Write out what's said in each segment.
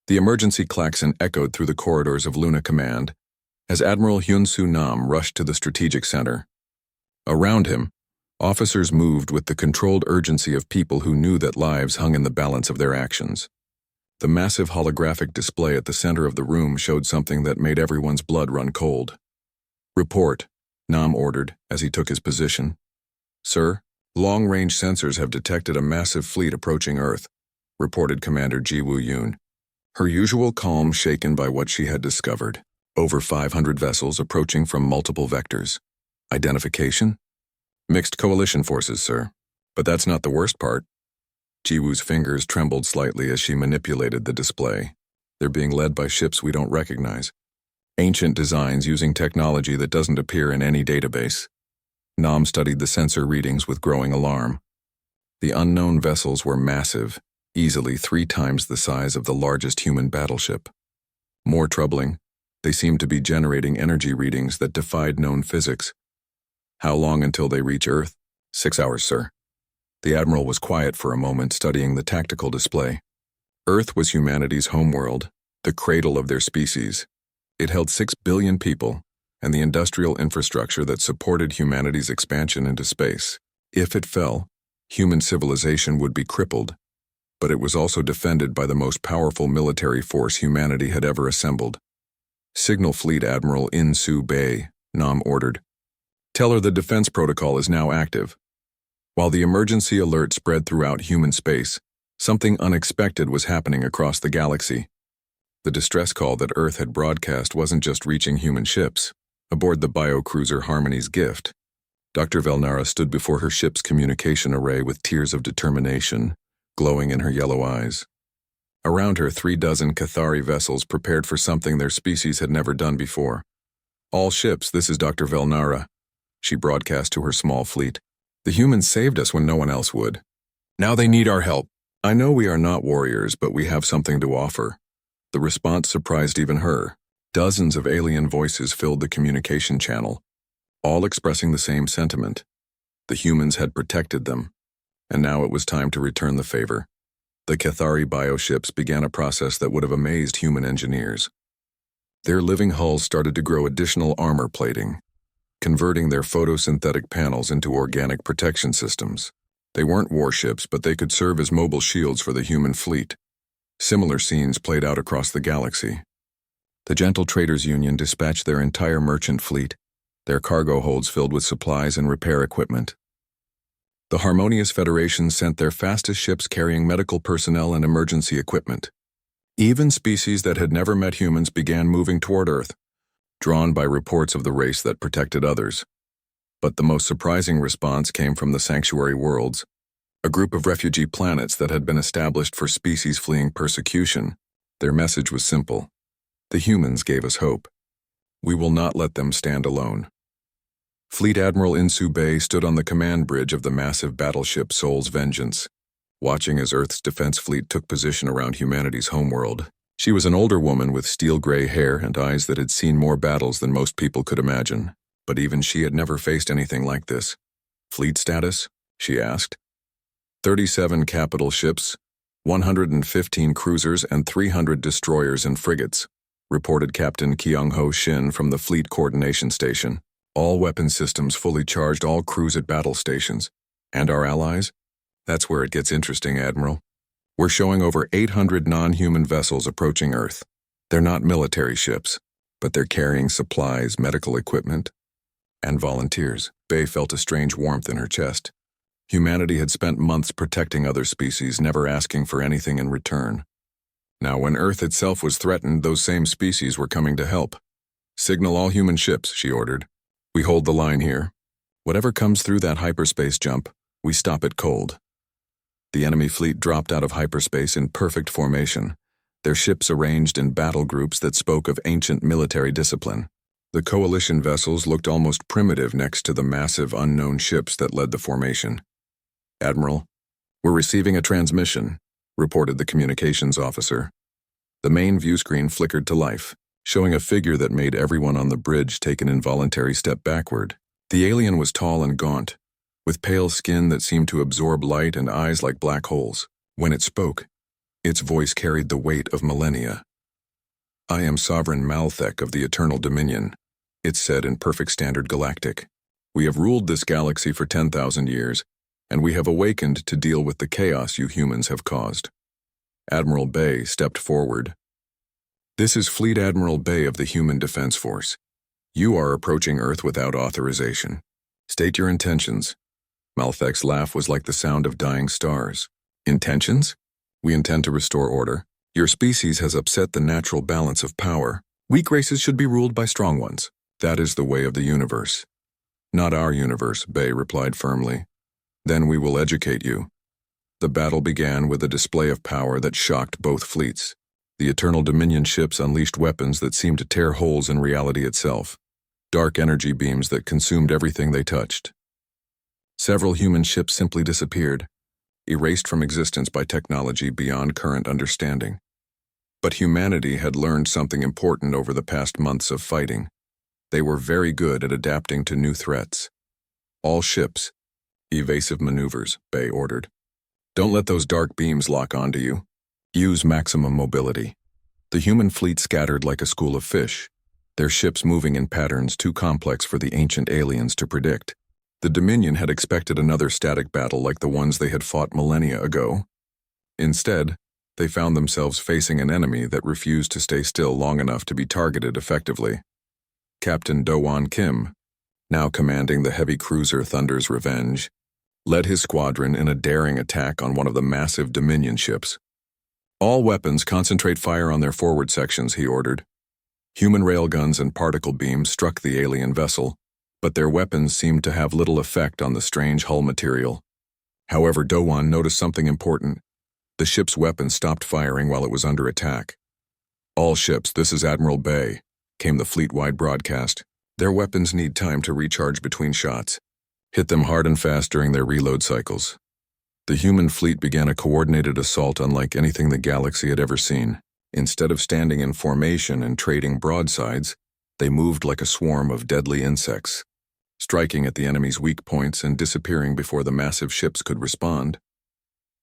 The emergency klaxon echoed through the corridors of Luna Command as Admiral Hyun-Soo Nam rushed to the strategic center. Around him, officers moved with the controlled urgency of people who knew that lives hung in the balance of their actions. The massive holographic display at the center of the room showed something that made everyone's blood run cold. "Report," Nam ordered as he took his position. "Sir, long-range sensors have detected a massive fleet approaching Earth," reported Commander Ji Woo-yoon, her usual calm shaken by what she had discovered. Over 500 vessels approaching from multiple vectors. Identification? Mixed coalition forces, sir. But that's not the worst part. Ji-woo's fingers trembled slightly as she manipulated the display. They're being led by ships we don't recognize. Ancient designs using technology that doesn't appear in any database. Nam studied the sensor readings with growing alarm. The unknown vessels were massive, easily 3 times the size of the largest human battleship. More troubling, they seemed to be generating energy readings that defied known physics. How long until they reach Earth? 6 hours, sir. The Admiral was quiet for a moment, studying the tactical display. Earth was humanity's homeworld, the cradle of their species. It held 6 billion people and the industrial infrastructure that supported humanity's expansion into space. If it fell, human civilization would be crippled. But it was also defended by the most powerful military force humanity had ever assembled. "Signal Fleet Admiral In-Soo Bay," Nam ordered. "Tell her the defense protocol is now active." While the emergency alert spread throughout human space, something unexpected was happening across the galaxy. The distress call that Earth had broadcast wasn't just reaching human ships. Aboard the biocruiser Harmony's Gift, Dr. Velnara stood before her ship's communication array with tears of determination glowing in her yellow eyes. Around her, 36 Cathari vessels prepared for something their species had never done before. "All ships, this is Dr. Velnara," she broadcast to her small fleet. "The humans saved us when no one else would. Now they need our help. I know we are not warriors, but we have something to offer." The response surprised even her. Dozens of alien voices filled the communication channel, all expressing the same sentiment. The humans had protected them, and now it was time to return the favor. The Cathari bioships began a process that would have amazed human engineers. Their living hulls started to grow additional armor plating, converting their photosynthetic panels into organic protection systems. They weren't warships, but they could serve as mobile shields for the human fleet. Similar scenes played out across the galaxy. The Gentle Traders Union dispatched their entire merchant fleet, their cargo holds filled with supplies and repair equipment. The Harmonious Federation sent their fastest ships carrying medical personnel and emergency equipment. Even species that had never met humans began moving toward Earth, drawn by reports of the race that protected others. But the most surprising response came from the Sanctuary Worlds, a group of refugee planets that had been established for species fleeing persecution. Their message was simple. The humans gave us hope. We will not let them stand alone. Fleet Admiral In-Soo Bay stood on the command bridge of the massive battleship Soul's Vengeance, watching as Earth's defense fleet took position around humanity's homeworld. She was an older woman with steel-gray hair and eyes that had seen more battles than most people could imagine, but even she had never faced anything like this. "Fleet status?" she asked. 37 capital ships, 115 cruisers, and 300 destroyers and frigates, reported Captain Kyung-ho Shin from the Fleet Coordination Station. "All weapon systems fully charged, all crews at battle stations. And our allies? That's where it gets interesting, Admiral. We're showing over 800 non-human vessels approaching Earth. They're not military ships, but they're carrying supplies, medical equipment, and volunteers." Bay felt a strange warmth in her chest. Humanity had spent months protecting other species, never asking for anything in return. Now, when Earth itself was threatened, those same species were coming to help. "Signal all human ships," she ordered. "We hold the line here. Whatever comes through that hyperspace jump, we stop it cold." The enemy fleet dropped out of hyperspace in perfect formation, their ships arranged in battle groups that spoke of ancient military discipline. The coalition vessels looked almost primitive next to the massive unknown ships that led the formation. "Admiral, we're receiving a transmission," reported the communications officer. The main view screen flickered to life, showing a figure that made everyone on the bridge take an involuntary step backward. The alien was tall and gaunt, with pale skin that seemed to absorb light and eyes like black holes. When it spoke, Its voice carried the weight of millennia. "I am Sovereign Malthek of the Eternal Dominion," it said in perfect standard galactic. "We have ruled this galaxy for 10,000 years, and we have awakened to deal with the chaos you humans have caused." Admiral Bay stepped forward. "This is Fleet Admiral Bay of the Human Defense Force. You are approaching Earth without authorization. State your intentions." Malthek's laugh was like the sound of dying stars. "Intentions? We intend to restore order. Your species has upset the natural balance of power. Weak races should be ruled by strong ones. That is the way of the universe." "Not our universe," Bay replied firmly. "Then we will educate you." The battle began with a display of power that shocked both fleets. The Eternal Dominion ships unleashed weapons that seemed to tear holes in reality itself. Dark energy beams that consumed everything they touched. Several human ships simply disappeared, erased from existence by technology beyond current understanding. But humanity had learned something important over the past months of fighting. They were very good at adapting to new threats. "All ships, evasive maneuvers," Bay ordered. "Don't let those dark beams lock onto you. Use maximum mobility." The human fleet scattered like a school of fish, their ships moving in patterns too complex for the ancient aliens to predict. The Dominion had expected another static battle like the ones they had fought millennia ago. Instead, they found themselves facing an enemy that refused to stay still long enough to be targeted effectively. Captain Do-Won Kim, now commanding the heavy cruiser Thunder's Revenge, led his squadron in a daring attack on one of the massive Dominion ships. "All weapons concentrate fire on their forward sections," he ordered. Human railguns and particle beams struck the alien vessel, but their weapons seemed to have little effect on the strange hull material. However, Do-Won noticed something important. The ship's weapons stopped firing while it was under attack. "All ships, this is Admiral Bay," came the fleet-wide broadcast. "Their weapons need time to recharge between shots. Hit them hard and fast during their reload cycles." The human fleet began a coordinated assault unlike anything the galaxy had ever seen. Instead of standing in formation and trading broadsides, they moved like a swarm of deadly insects, striking at the enemy's weak points and disappearing before the massive ships could respond.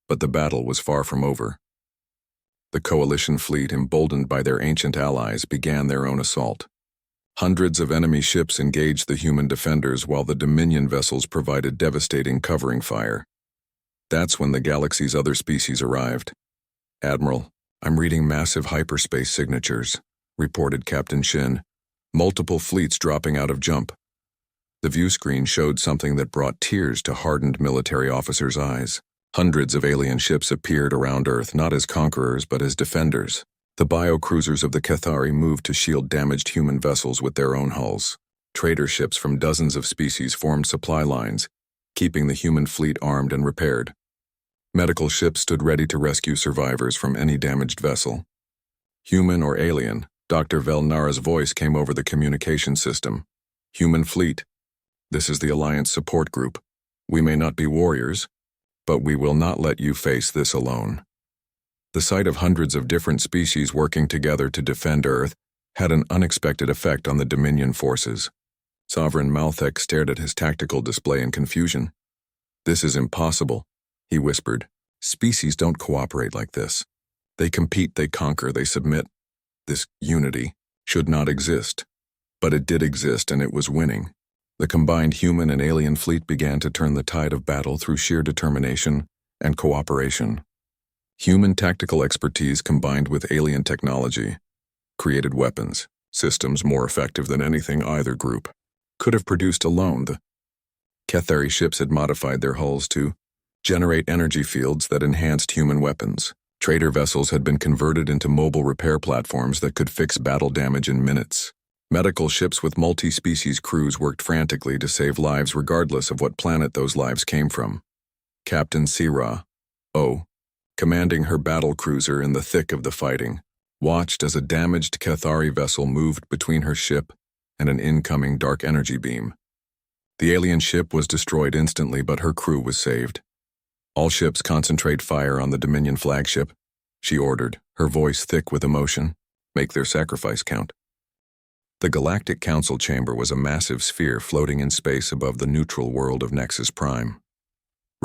But the battle was far from over. The coalition fleet, emboldened by their ancient allies, began their own assault. Hundreds of enemy ships engaged the human defenders while the Dominion vessels provided devastating covering fire. That's when the galaxy's other species arrived. "Admiral, I'm reading massive hyperspace signatures," reported Captain Shin. "Multiple fleets dropping out of jump." The view screen showed something that brought tears to hardened military officers' eyes. Hundreds of alien ships appeared around Earth, not as conquerors but as defenders. The biocruisers of the Cathari moved to shield damaged human vessels with their own hulls. Trader ships from dozens of species formed supply lines, keeping the human fleet armed and repaired. Medical ships stood ready to rescue survivors from any damaged vessel. "Human or alien," Dr. Velnara's voice came over the communication system. "Human fleet. This is the Alliance support group. We may not be warriors, but we will not let you face this alone." The sight of hundreds of different species working together to defend Earth had an unexpected effect on the Dominion forces. Sovereign Malthek stared at his tactical display in confusion. "This is impossible," he whispered. "Species don't cooperate like this. They compete, they conquer, they submit. This unity should not exist." But it did exist, and it was winning. The combined human and alien fleet began to turn the tide of battle through sheer determination and cooperation. Human tactical expertise combined with alien technology created weapons, systems more effective than anything either group could have produced alone. The Cathari ships had modified their hulls to generate energy fields that enhanced human weapons. Trader vessels had been converted into mobile repair platforms that could fix battle damage in minutes. Medical ships with multi-species crews worked frantically to save lives regardless of what planet those lives came from. Captain Sira, commanding her battle cruiser in the thick of the fighting, watched as a damaged Cathari vessel moved between her ship and an incoming dark energy beam. The alien ship was destroyed instantly, but her crew was saved. "All ships concentrate fire on the Dominion flagship," she ordered, her voice thick with emotion. "Make their sacrifice count." The Galactic Council chamber was a massive sphere floating in space above the neutral world of Nexus Prime.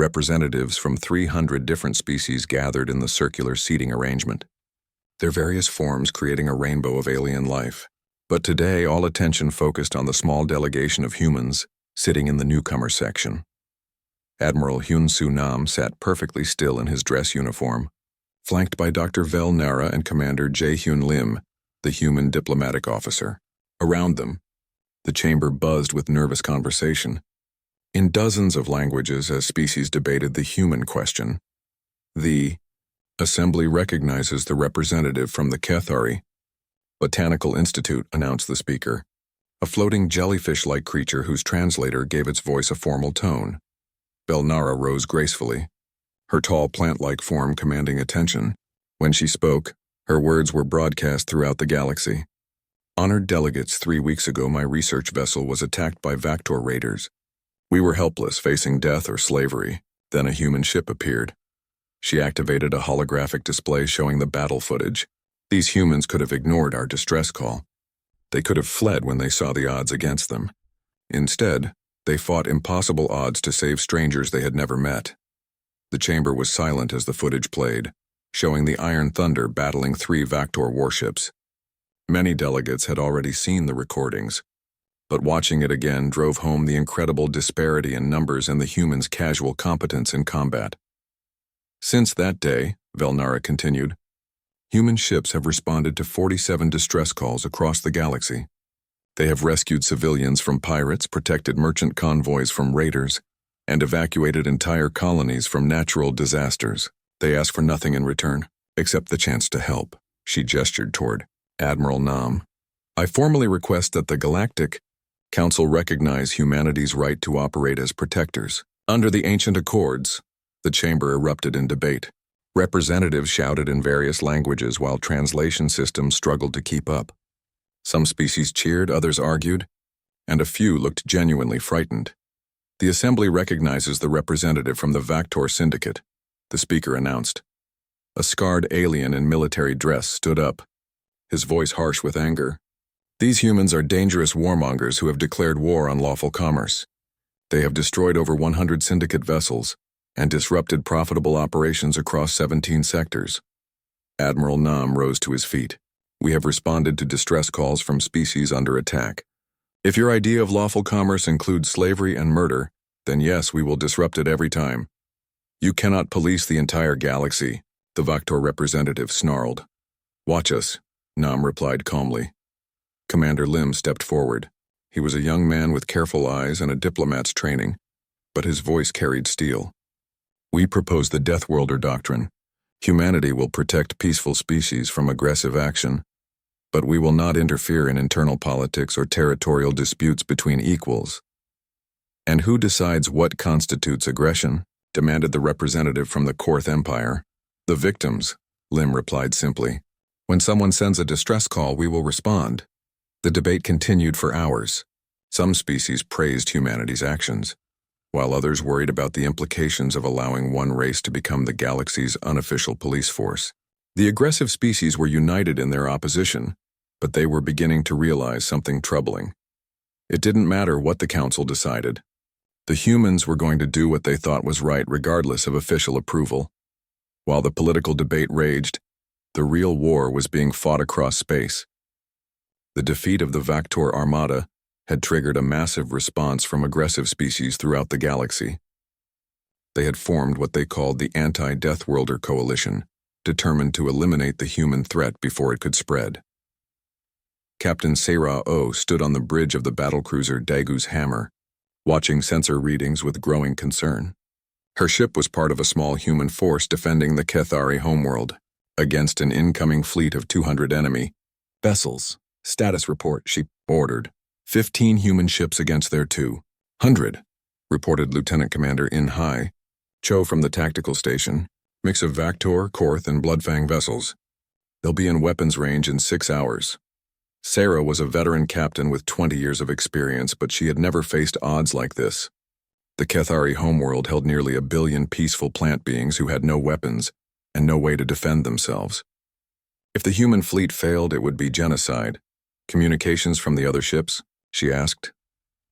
Representatives from 300 different species gathered in the circular seating arrangement, their various forms creating a rainbow of alien life. But today, all attention focused on the small delegation of humans sitting in the newcomer section. Admiral Hyun-Soo Nam sat perfectly still in his dress uniform, flanked by Dr. Vel Nara and Commander Jae-Hyun Lim, the human diplomatic officer. Around them, the chamber buzzed with nervous conversation. In dozens of languages, as species debated the human question. The assembly recognizes the representative from the Kethari Botanical Institute, announced the speaker, a floating jellyfish-like creature whose translator gave its voice a formal tone. Belnara rose gracefully, her tall plant-like form commanding attention. When she spoke, her words were broadcast throughout the galaxy. Honored delegates, 3 weeks ago my research vessel was attacked by Vactor raiders. We were helpless, facing death or slavery. Then a human ship appeared. She activated a holographic display showing the battle footage. These humans could have ignored our distress call. They could have fled when they saw the odds against them. Instead, they fought impossible odds to save strangers they had never met. The chamber was silent as the footage played, showing the Iron Thunder battling 3 Vactor warships. Many delegates had already seen the recordings, but watching it again drove home the incredible disparity in numbers and the humans' casual competence in combat. Since that day, Velnara continued, human ships have responded to 47 distress calls across the galaxy. They have rescued civilians from pirates, protected merchant convoys from raiders, and evacuated entire colonies from natural disasters. They ask for nothing in return, except the chance to help. She gestured toward Admiral Nam. I formally request that the Galactic Council recognize humanity's right to operate as protectors. Under the ancient accords, the chamber erupted in debate. Representatives shouted in various languages while translation systems struggled to keep up. Some species cheered, others argued, and a few looked genuinely frightened. The assembly recognizes the representative from the Vactor Syndicate, the speaker announced. A scarred alien in military dress stood up, his voice harsh with anger. These humans are dangerous warmongers who have declared war on lawful commerce. They have destroyed over 100 syndicate vessels and disrupted profitable operations across 17 sectors. Admiral Nam rose to his feet. We have responded to distress calls from species under attack. If your idea of lawful commerce includes slavery and murder, then yes, we will disrupt it every time. You cannot police the entire galaxy, the Vactor representative snarled. Watch us, Nam replied calmly. Commander Lim stepped forward. He was a young man with careful eyes and a diplomat's training, but his voice carried steel. We propose the Deathworlder doctrine. Humanity will protect peaceful species from aggressive action, but we will not interfere in internal politics or territorial disputes between equals. And who decides what constitutes aggression? Demanded the representative from the Korth Empire. The victims, Lim replied simply. When someone sends a distress call, we will respond. The debate continued for hours. Some species praised humanity's actions, while others worried about the implications of allowing one race to become the galaxy's unofficial police force. The aggressive species were united in their opposition, but they were beginning to realize something troubling. It didn't matter what the council decided. The humans were going to do what they thought was right regardless of official approval. While the political debate raged, the real war was being fought across space. The defeat of the Vactor Armada had triggered a massive response from aggressive species throughout the galaxy. They had formed what they called the Anti-Deathworlder Coalition, determined to eliminate the human threat before it could spread. Captain Seira O stood on the bridge of the battlecruiser Dagu's Hammer, watching sensor readings with growing concern. Her ship was part of a small human force defending the Kethari homeworld against an incoming fleet of 200 enemy vessels. Status report, she ordered. 15 human ships against their 200, reported Lieutenant Commander In Hai, Cho from the tactical station. Mix of Vactor, Korth, and Bloodfang vessels. They'll be in weapons range in 6 hours. Sarah was a veteran captain with 20 years of experience, but she had never faced odds like this. The Kethari homeworld held nearly 1 billion peaceful plant beings who had no weapons and no way to defend themselves. If the human fleet failed, it would be genocide. Communications from the other ships? She asked.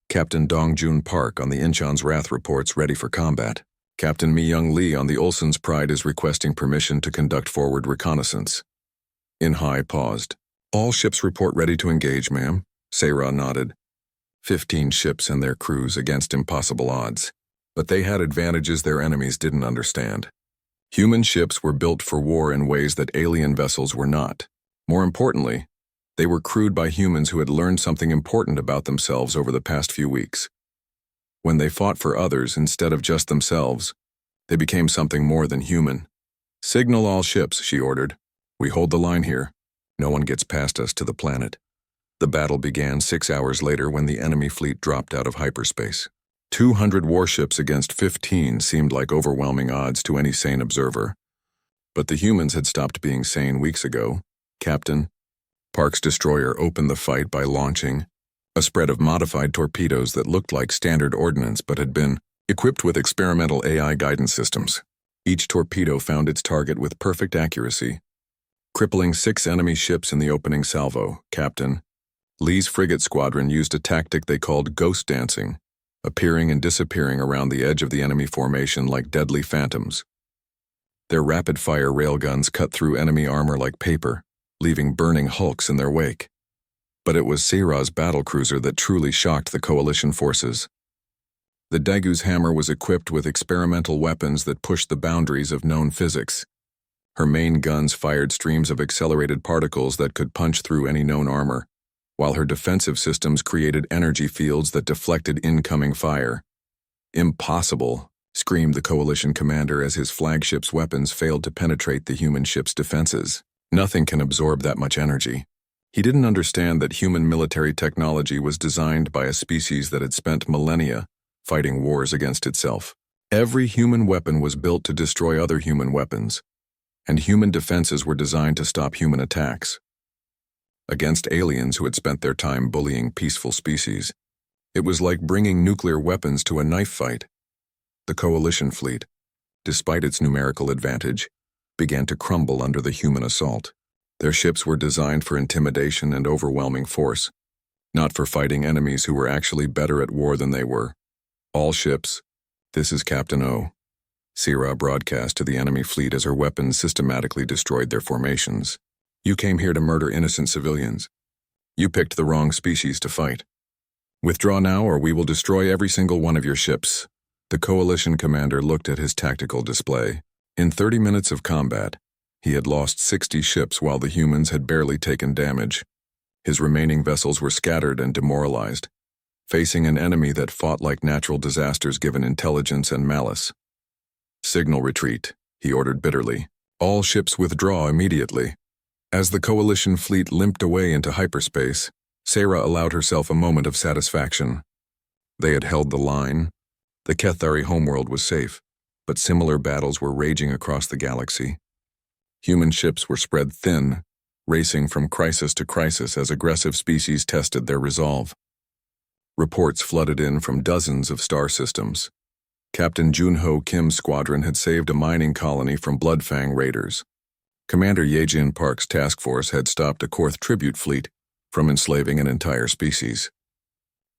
Captain Dongjun Park on the Incheon's Wrath reports ready for combat. Captain Mi-Young Lee on the Ulsan's Pride is requesting permission to conduct forward reconnaissance. In-Hai paused. All ships report ready to engage, ma'am. Sayra nodded. 15 ships and their crews against impossible odds. But they had advantages their enemies didn't understand. Human ships were built for war in ways that alien vessels were not. More importantly, they were crewed by humans who had learned something important about themselves over the past few weeks. When they fought for others instead of just themselves, they became something more than human. Signal all ships, she ordered. We hold the line here. No one gets past us to the planet. The battle began 6 hours later when the enemy fleet dropped out of hyperspace. 200 warships against 15 seemed like overwhelming odds to any sane observer. But the humans had stopped being sane weeks ago. Captain Park's destroyer opened the fight by launching a spread of modified torpedoes that looked like standard ordnance but had been equipped with experimental AI guidance systems. Each torpedo found its target with perfect accuracy, crippling 6 enemy ships in the opening salvo. Captain Lee's frigate squadron used a tactic they called ghost dancing, appearing and disappearing around the edge of the enemy formation like deadly phantoms. Their rapid-fire railguns cut through enemy armor like paper, leaving burning hulks in their wake. But it was Sayra's battlecruiser that truly shocked the coalition forces. The Dagu's hammer was equipped with experimental weapons that pushed the boundaries of known physics. Her main guns fired streams of accelerated particles that could punch through any known armor, while her defensive systems created energy fields that deflected incoming fire. Impossible, screamed the coalition commander as his flagship's weapons failed to penetrate the human ship's defenses. Nothing can absorb that much energy. He didn't understand that human military technology was designed by a species that had spent millennia fighting wars against itself. Every human weapon was built to destroy other human weapons, and human defenses were designed to stop human attacks. Against aliens who had spent their time bullying peaceful species, it was like bringing nuclear weapons to a knife fight. The coalition fleet, despite its numerical advantage, began to crumble under the human assault. Their ships were designed for intimidation and overwhelming force, not for fighting enemies who were actually better at war than they were. All ships, this is Captain O. Sayra broadcast to the enemy fleet as her weapons systematically destroyed their formations. You came here to murder innocent civilians. You picked the wrong species to fight. Withdraw now or we will destroy every single one of your ships. The coalition commander looked at his tactical display. In 30 minutes of combat, he had lost 60 ships while the humans had barely taken damage. His remaining vessels were scattered and demoralized, facing an enemy that fought like natural disasters given intelligence and malice. Signal retreat, he ordered bitterly. All ships withdraw immediately. As the coalition fleet limped away into hyperspace, Sayra allowed herself a moment of satisfaction. They had held the line. The Kethari homeworld was safe, but similar battles were raging across the galaxy. Human ships were spread thin, racing from crisis to crisis as aggressive species tested their resolve. Reports flooded in from dozens of star systems. Captain Junho Kim's squadron had saved a mining colony from Bloodfang raiders. Commander Yejin Park's task force had stopped a Korth tribute fleet from enslaving an entire species.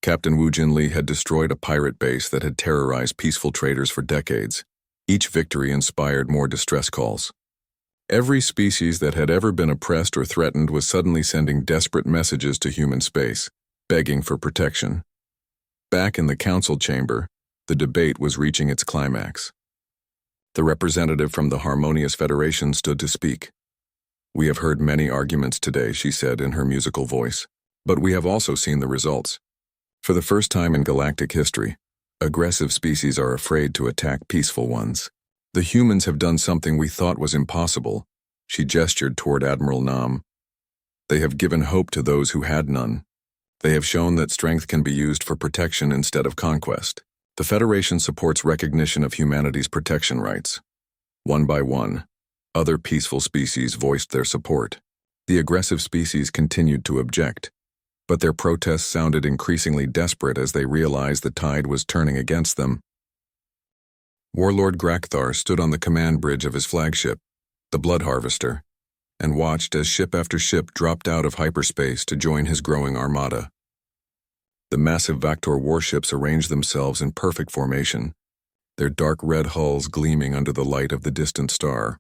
Captain Wu Jinli had destroyed a pirate base that had terrorized peaceful traders for decades. Each victory inspired more distress calls. Every species that had ever been oppressed or threatened was suddenly sending desperate messages to human space, begging for protection. Back in the council chamber, the debate was reaching its climax. The representative from the Harmonious Federation stood to speak. We have heard many arguments today, she said in her musical voice, but we have also seen the results. For the first time in galactic history, aggressive species are afraid to attack peaceful ones. The humans have done something we thought was impossible. She gestured toward Admiral Nam. They have given hope to those who had none. They have shown that strength can be used for protection instead of conquest. The Federation supports recognition of humanity's protection rights. One by one, other peaceful species voiced their support. The aggressive species continued to object, but their protests sounded increasingly desperate as they realized the tide was turning against them. Warlord Grakthar stood on the command bridge of his flagship, the Blood Harvester, and watched as ship after ship dropped out of hyperspace to join his growing armada. The massive Vactor warships arranged themselves in perfect formation, their dark red hulls gleaming under the light of the distant star.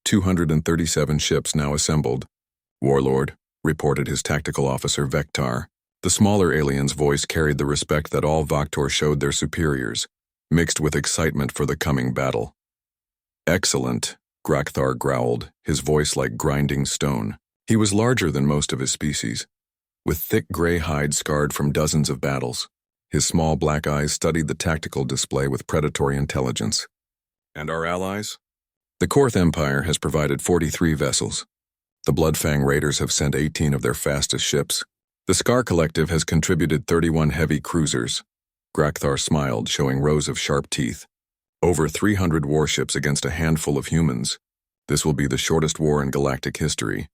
237 ships now assembled. Warlord, reported his tactical officer Vectar. The smaller alien's voice carried the respect that all Vector showed their superiors, mixed with excitement for the coming battle. Excellent, Grakthar growled, his voice like grinding stone. He was larger than most of his species, with thick gray hide scarred from dozens of battles. His small black eyes studied the tactical display with predatory intelligence. And our allies? The Korth Empire has provided 43 vessels. The Bloodfang Raiders have sent 18 of their fastest ships. The Scar Collective has contributed 31 heavy cruisers. Grakthar smiled, showing rows of sharp teeth. Over 300 warships against a handful of humans. This will be the shortest war in galactic history.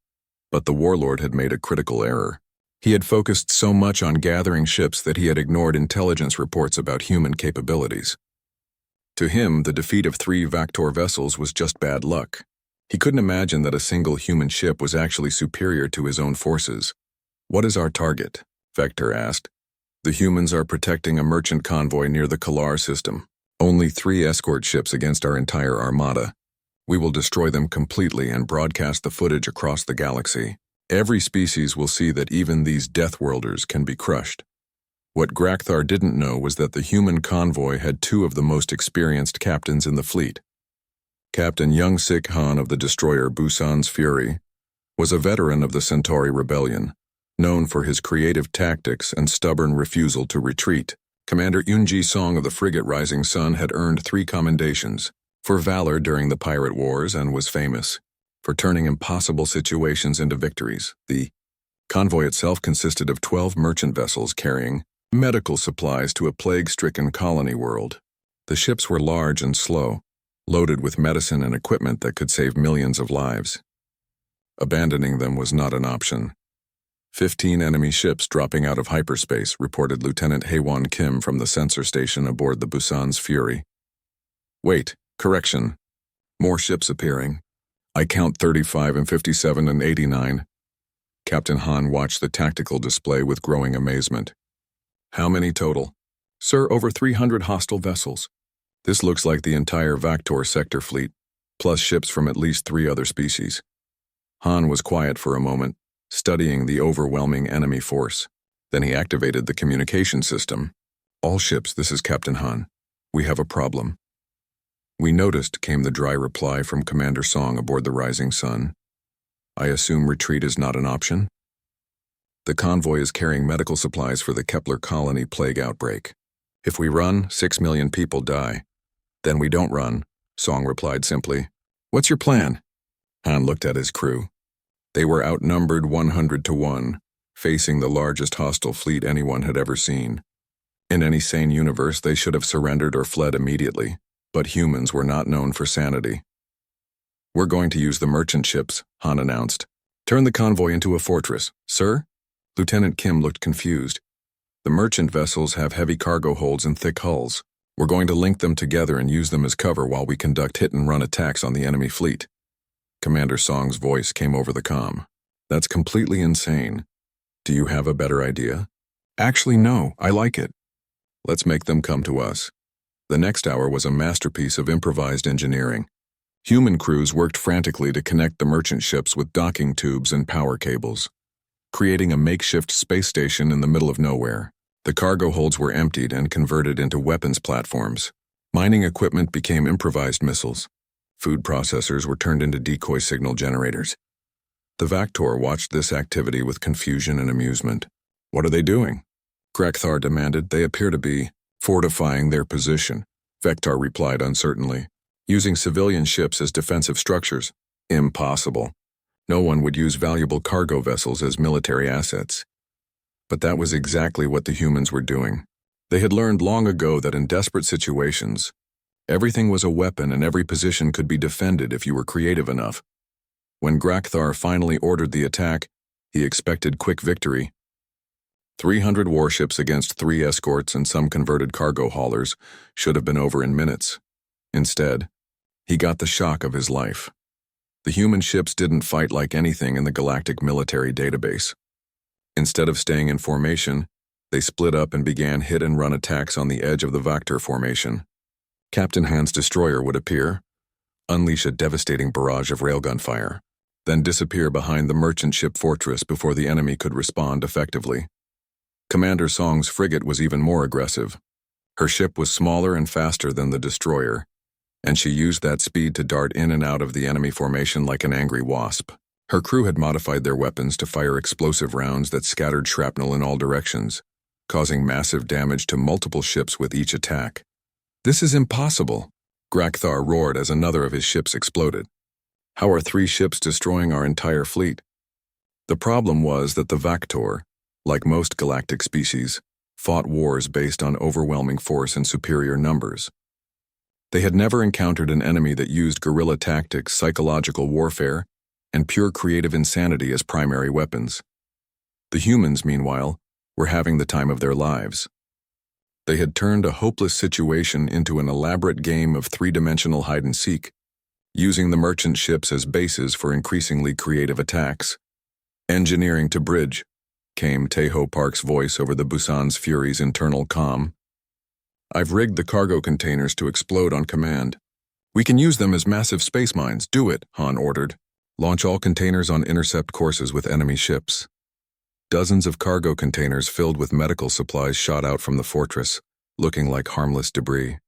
But the warlord had made a critical error. He had focused so much on gathering ships that he had ignored intelligence reports about human capabilities. To him, the defeat of 3 Vector vessels was just bad luck. He couldn't imagine that a single human ship was actually superior to his own forces. What is our target? Vector asked. The humans are protecting a merchant convoy near the Kalar system. Only 3 escort ships against our entire armada. We will destroy them completely and broadcast the footage across the galaxy. Every species will see that even these Deathworlders can be crushed. What Grakthar didn't know was that the human convoy had 2 of the most experienced captains in the fleet. Captain Young-Sik Han of the destroyer Busan's Fury was a veteran of the Centauri Rebellion, known for his creative tactics and stubborn refusal to retreat. Commander Yunji Song of the frigate Rising Sun had earned 3 commendations for valor during the pirate wars and was famous for turning impossible situations into victories. The convoy itself consisted of 12 merchant vessels carrying medical supplies to a plague-stricken colony world. The ships were large and slow, loaded with medicine and equipment that could save millions of lives. Abandoning them was not an option. 15 enemy ships dropping out of hyperspace, reported Lieutenant Haewon Kim from the sensor station aboard the Busan's Fury. Wait, correction. More ships appearing. I count 35 and 57 and 89. Captain Han watched the tactical display with growing amazement. How many total? Sir, over 300 hostile vessels. This looks like the entire Vector sector fleet, plus ships from at least 3 other species. Han was quiet for a moment, studying the overwhelming enemy force. Then he activated the communication system. All ships, this is Captain Han. We have a problem. We noticed, came the dry reply from Commander Song aboard the Rising Sun. I assume retreat is not an option? The convoy is carrying medical supplies for the Kepler colony plague outbreak. If we run, 6 million people die. Then we don't run, Song replied simply. What's your plan? Han looked at his crew. They were outnumbered 100 to 1, facing the largest hostile fleet anyone had ever seen. In any sane universe, they should have surrendered or fled immediately, but humans were not known for sanity. We're going to use the merchant ships, Han announced. Turn the convoy into a fortress. Sir? Lieutenant Kim looked confused. The merchant vessels have heavy cargo holds and thick hulls. We're going to link them together and use them as cover while we conduct hit-and-run attacks on the enemy fleet. Commander Song's voice came over the comm. That's completely insane. Do you have a better idea? Actually, no, I like it. Let's make them come to us. The next hour was a masterpiece of improvised engineering. Human crews worked frantically to connect the merchant ships with docking tubes and power cables, creating a makeshift space station in the middle of nowhere. The cargo holds were emptied and converted into weapons platforms. Mining equipment became improvised missiles. Food processors were turned into decoy signal generators. The Vector watched this activity with confusion and amusement. What are they doing? Grakthar demanded. They appear to be fortifying their position, Vector replied uncertainly. Using civilian ships as defensive structures? Impossible. No one would use valuable cargo vessels as military assets. But that was exactly what the humans were doing. They had learned long ago that in desperate situations, everything was a weapon and every position could be defended if you were creative enough. When Grakthar finally ordered the attack, he expected quick victory. 300 warships against 3 escorts and some converted cargo haulers should have been over in minutes. Instead, he got the shock of his life. The human ships didn't fight like anything in the galactic military database. Instead of staying in formation, they split up and began hit-and-run attacks on the edge of the Vector formation. Captain Han's destroyer would appear, unleash a devastating barrage of railgun fire, then disappear behind the merchant ship fortress before the enemy could respond effectively. Commander Song's frigate was even more aggressive. Her ship was smaller and faster than the destroyer, and she used that speed to dart in and out of the enemy formation like an angry wasp. Her crew had modified their weapons to fire explosive rounds that scattered shrapnel in all directions, causing massive damage to multiple ships with each attack. "This is impossible," Grakthar roared as another of his ships exploded. "How are 3 ships destroying our entire fleet?" The problem was that the Vactor, like most galactic species, fought wars based on overwhelming force and superior numbers. They had never encountered an enemy that used guerrilla tactics, psychological warfare, and pure creative insanity as primary weapons. The humans, meanwhile, were having the time of their lives. They had turned a hopeless situation into an elaborate game of 3-dimensional hide-and-seek, using the merchant ships as bases for increasingly creative attacks. "Engineering to bridge," came Taeho Park's voice over the Busan's Fury's internal comm. "I've rigged the cargo containers to explode on command. We can use them as massive space mines. Do it," Han ordered. "Launch all containers on intercept courses with enemy ships." Dozens of cargo containers filled with medical supplies shot out from the fortress, looking like harmless debris.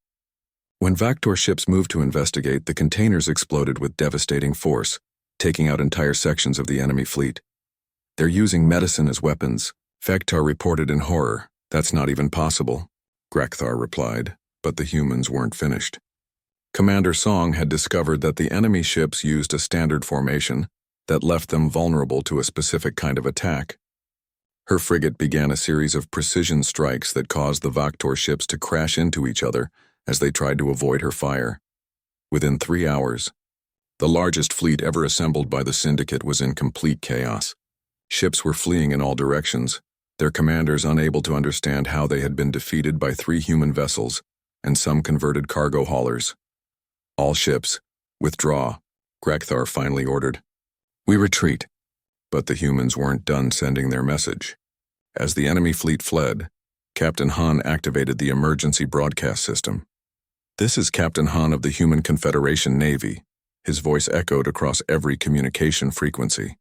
When Vactor ships moved to investigate, the containers exploded with devastating force, taking out entire sections of the enemy fleet. "They're using medicine as weapons," Vector reported in horror. "That's not even possible," Grakthar replied, but the humans weren't finished. Commander Song had discovered that the enemy ships used a standard formation that left them vulnerable to a specific kind of attack. Her frigate began a series of precision strikes that caused the Vactor ships to crash into each other as they tried to avoid her fire. Within 3 hours, the largest fleet ever assembled by the Syndicate was in complete chaos. Ships were fleeing in all directions, their commanders unable to understand how they had been defeated by 3 human vessels and some converted cargo haulers. "All ships, withdraw," Grakthar finally ordered. "We retreat." But the humans weren't done sending their message. As the enemy fleet fled, Captain Han activated the emergency broadcast system. "This is Captain Han of the Human Confederation Navy." His voice echoed across every communication frequency.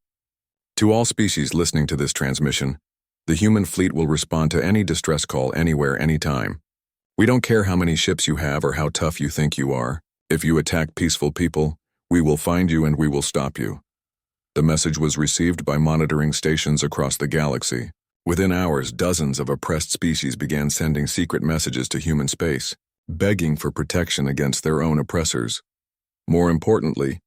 "To all species listening to this transmission, the human fleet will respond to any distress call anywhere, anytime. We don't care how many ships you have or how tough you think you are. If you attack peaceful people, we will find you and we will stop you." The message was received by monitoring stations across the galaxy. Within hours, dozens of oppressed species began sending secret messages to human space, begging for protection against their own oppressors. More importantly,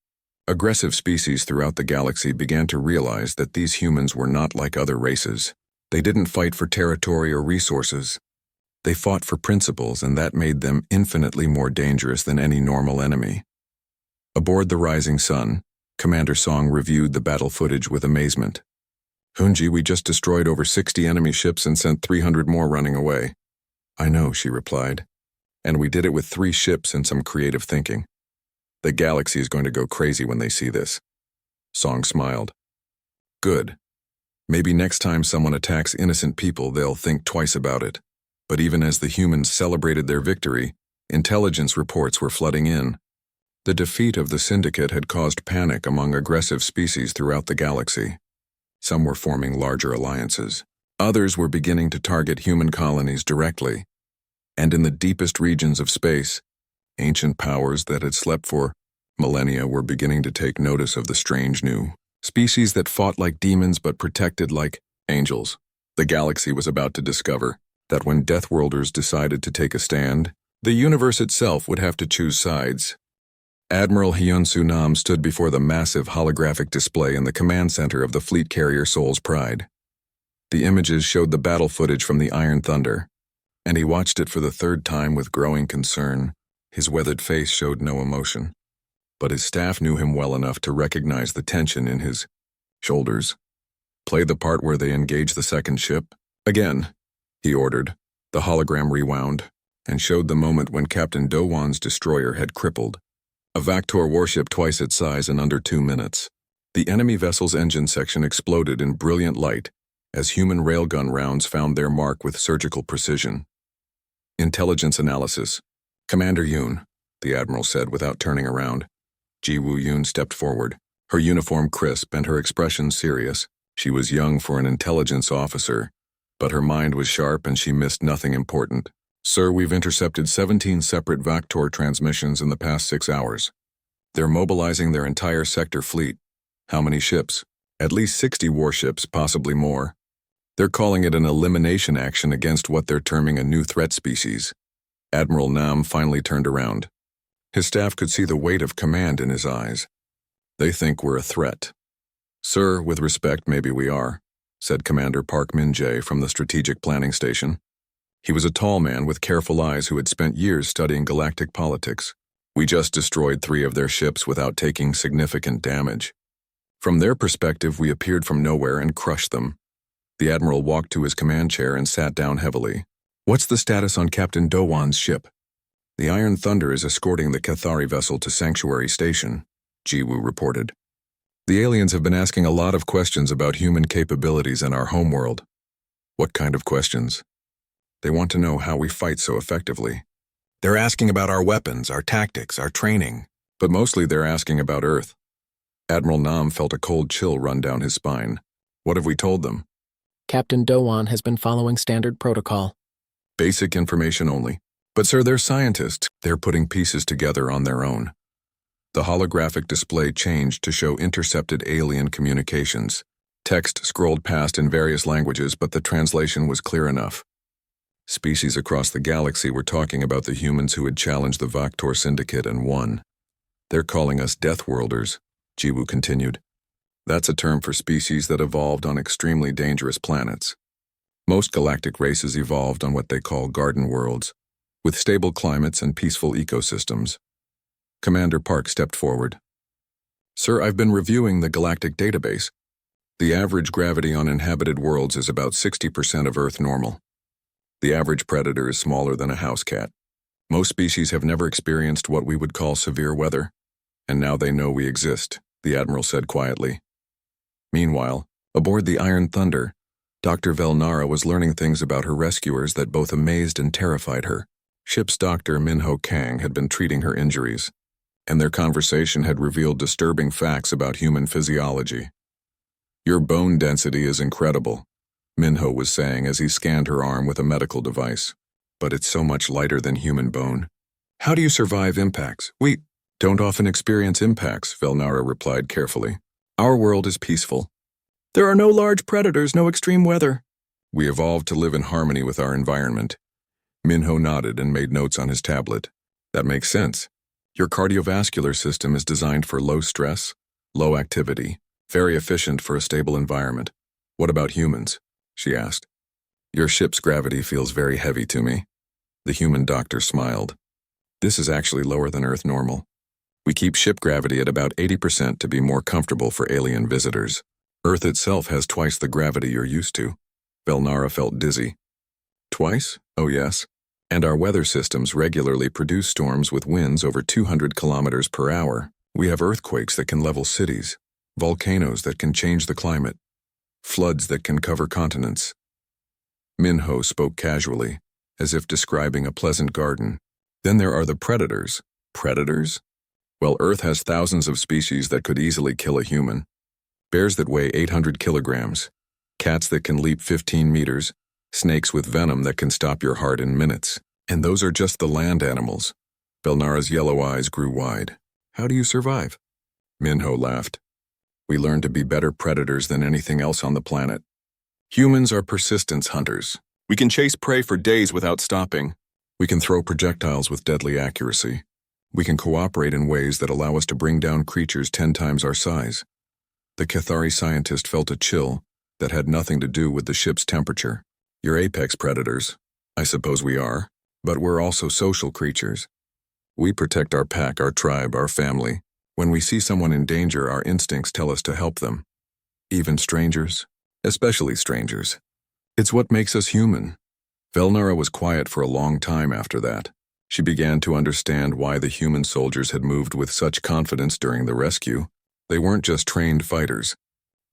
aggressive species throughout the galaxy began to realize that these humans were not like other races. They didn't fight for territory or resources. They fought for principles, and that made them infinitely more dangerous than any normal enemy. Aboard the Rising Sun, Commander Song reviewed the battle footage with amazement. "Hunji, we just destroyed over 60 enemy ships and sent 300 more running away." "I know," she replied. "And we did it with 3 ships and some creative thinking. The galaxy is going to go crazy when they see this." Song smiled. "Good. Maybe next time someone attacks innocent people, they'll think twice about it." But even as the humans celebrated their victory, intelligence reports were flooding in. The defeat of the Syndicate had caused panic among aggressive species throughout the galaxy. Some were forming larger alliances. Others were beginning to target human colonies directly. And in the deepest regions of space, ancient powers that had slept for millennia were beginning to take notice of the strange new species that fought like demons but protected like angels. The galaxy was about to discover that when Deathworlders decided to take a stand, the universe itself would have to choose sides. Admiral Hyun-Soo Nam stood before the massive holographic display in the command center of the fleet carrier Soul's Pride. The images showed the battle footage from the Iron Thunder, and he watched it for the 3rd time with growing concern. His weathered face showed no emotion, but his staff knew him well enough to recognize the tension in his shoulders. "Play the part where they engage the second ship." "Again," he ordered. The hologram rewound and showed the moment when Captain Do-won's destroyer had crippled a Vactor warship twice its size in under 2 minutes. The enemy vessel's engine section exploded in brilliant light as human railgun rounds found their mark with surgical precision. Intelligence analysis. Commander Yoon, the Admiral said without turning around. Ji Woo Yoon stepped forward, her uniform crisp and her expression serious. She was young for an intelligence officer, but her mind was sharp and she missed nothing important. Sir, we've intercepted 17 separate Vector transmissions in the past 6 hours. They're mobilizing their entire sector fleet. How many ships? At least 60 warships, possibly more. They're calling it an elimination action against what they're terming a new threat species. Admiral Nam finally turned around. His staff could see the weight of command in his eyes. They think we're a threat. Sir, with respect, maybe we are, said Commander Park Min-jae from the Strategic Planning Station. He was a tall man with careful eyes who had spent years studying galactic politics. We just destroyed 3 of their ships without taking significant damage. From their perspective, we appeared from nowhere and crushed them. The Admiral walked to his command chair and sat down heavily. What's the status on Captain Do-won's ship? The Iron Thunder is escorting the Cathari vessel to Sanctuary Station, Ji Woo reported. The aliens have been asking a lot of questions about human capabilities in our homeworld. What kind of questions? They want to know how we fight so effectively. They're asking about our weapons, our tactics, our training, but mostly they're asking about Earth. Admiral Nam felt a cold chill run down his spine. What have we told them? Captain Do-won has been following standard protocol. Basic information only. But sir, they're scientists. They're putting pieces together on their own. The holographic display changed to show intercepted alien communications. Text scrolled past in various languages, but the translation was clear enough. Species across the galaxy were talking about the humans who had challenged the Vector Syndicate and won. They're calling us Deathworlders, Ji Woo continued. That's a term for species that evolved on extremely dangerous planets. Most galactic races evolved on what they call garden worlds, with stable climates and peaceful ecosystems. Commander Park stepped forward. Sir, I've been reviewing the galactic database. The average gravity on inhabited worlds is about 60% of Earth normal. The average predator is smaller than a house cat. Most species have never experienced what we would call severe weather, and now they know we exist, the Admiral said quietly. Meanwhile, aboard the Iron Thunder, Dr. Velnara was learning things about her rescuers that both amazed and terrified her. Ship's doctor Min-ho Kang had been treating her injuries, and their conversation had revealed disturbing facts about human physiology. Your bone density is incredible, Min-ho was saying as he scanned her arm with a medical device. But it's so much lighter than human bone. How do you survive impacts? We don't often experience impacts, Velnara replied carefully. Our world is peaceful. There are no large predators, no extreme weather. We evolved to live in harmony with our environment. Min-ho nodded and made notes on his tablet. That makes sense. Your cardiovascular system is designed for low stress, low activity, very efficient for a stable environment. What about humans? She asked. Your ship's gravity feels very heavy to me. The human doctor smiled. This is actually lower than Earth normal. We keep ship gravity at about 80% to be more comfortable for alien visitors. Earth itself has twice the gravity you're used to. Velnara felt dizzy. Twice? Oh yes. And our weather systems regularly produce storms with winds over 200 kilometers per hour. We have earthquakes that can level cities, volcanoes that can change the climate, floods that can cover continents. Min-ho spoke casually, as if describing a pleasant garden. Then there are the predators. Predators? Well, Earth has thousands of species that could easily kill a human. Bears that weigh 800 kilograms, cats that can leap 15 meters, snakes with venom that can stop your heart in minutes. And those are just the land animals. Velnara's yellow eyes grew wide. How do you survive? Min-ho laughed. We learned to be better predators than anything else on the planet. Humans are persistence hunters. We can chase prey for days without stopping. We can throw projectiles with deadly accuracy. We can cooperate in ways that allow us to bring down creatures 10 times our size. The Cathari scientist felt a chill that had nothing to do with the ship's temperature. You're apex predators. I suppose we are, but we're also social creatures. We protect our pack, our tribe, our family. When we see someone in danger, our instincts tell us to help them. Even strangers, especially strangers. It's what makes us human. Velnara was quiet for a long time after that. She began to understand why the human soldiers had moved with such confidence during the rescue. They weren't just trained fighters.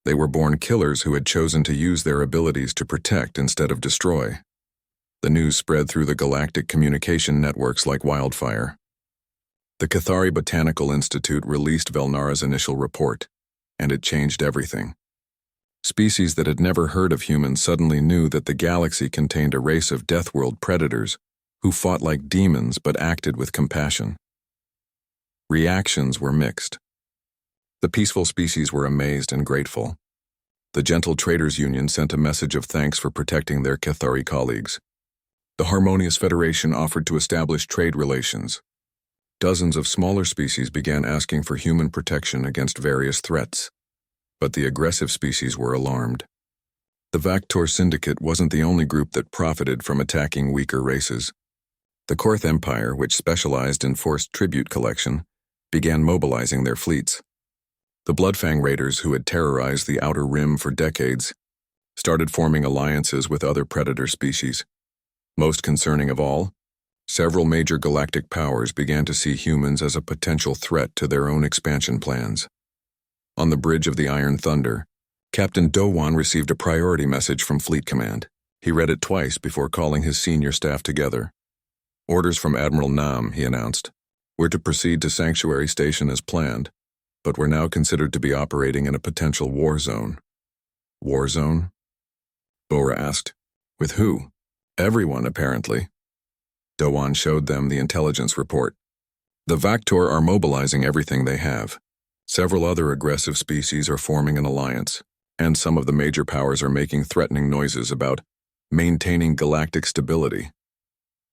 They were born killers who had chosen to use their abilities to protect instead of destroy. The news spread through the galactic communication networks like wildfire. The Cathari Botanical Institute released Velnara's initial report, and it changed everything. Species that had never heard of humans suddenly knew that the galaxy contained a race of Deathworld predators who fought like demons but acted with compassion. Reactions were mixed. The peaceful species were amazed and grateful. The Gentle Traders Union sent a message of thanks for protecting their Cathari colleagues. The Harmonious Federation offered to establish trade relations. Dozens of smaller species began asking for human protection against various threats. But the aggressive species were alarmed. The Vactor Syndicate wasn't the only group that profited from attacking weaker races. The Korth Empire, which specialized in forced tribute collection, began mobilizing their fleets. The Bloodfang Raiders, who had terrorized the Outer Rim for decades, started forming alliances with other predator species. Most concerning of all, several major galactic powers began to see humans as a potential threat to their own expansion plans. On the bridge of the Iron Thunder, Captain Dowan received a priority message from Fleet Command. He read it twice before calling his senior staff together. Orders from Admiral Nam, he announced. We're to proceed to Sanctuary Station as planned, but we're now considered to be operating in a potential war zone. War zone? Bora asked. With who? Everyone, apparently. Dowan showed them the intelligence report. The Vactor are mobilizing everything they have. Several other aggressive species are forming an alliance, and some of the major powers are making threatening noises about maintaining galactic stability.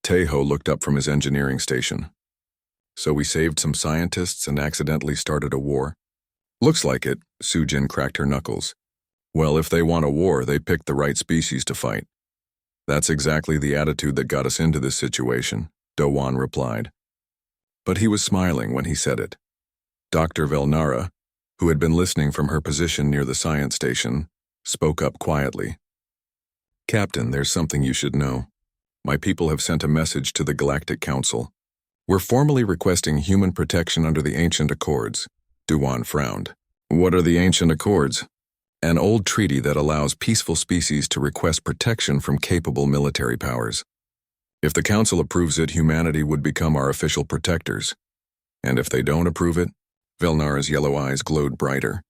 Tejo looked up from his engineering station. So we saved some scientists and accidentally started a war? Looks like it, Sujin cracked her knuckles. Well, if they want a war, they picked the right species to fight. That's exactly the attitude that got us into this situation, Dowan replied. But he was smiling when he said it. Dr. Velnara, who had been listening from her position near the science station, spoke up quietly. Captain, there's something you should know. My people have sent a message to the Galactic Council. We're formally requesting human protection under the Ancient Accords. Dowan frowned. What are the Ancient Accords? An old treaty that allows peaceful species to request protection from capable military powers. If the Council approves it, humanity would become our official protectors. And if they don't approve it, Velnara's yellow eyes glowed brighter.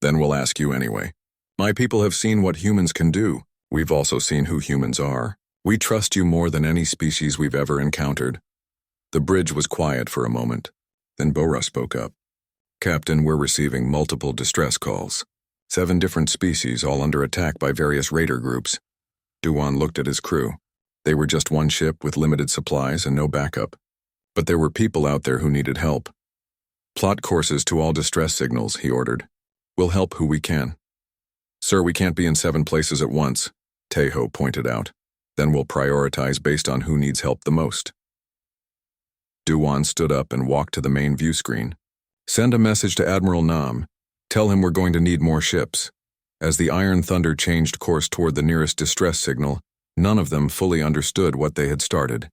Then we'll ask you anyway. My people have seen what humans can do. We've also seen who humans are. We trust you more than any species we've ever encountered. The bridge was quiet for a moment. Then Bora spoke up. Captain, we're receiving multiple distress calls. 7 different species, all under attack by various raider groups. Dowan looked at his crew. They were just one ship with limited supplies and no backup. But there were people out there who needed help. Plot courses to all distress signals, he ordered. We'll help who we can. Sir, we can't be in 7 places at once, Tejo pointed out. Then we'll prioritize based on who needs help the most. Dowan stood up and walked to the main view screen. Send a message to Admiral Nam. Tell him we're going to need more ships. As the Iron Thunder changed course toward the nearest distress signal, none of them fully understood what they had started.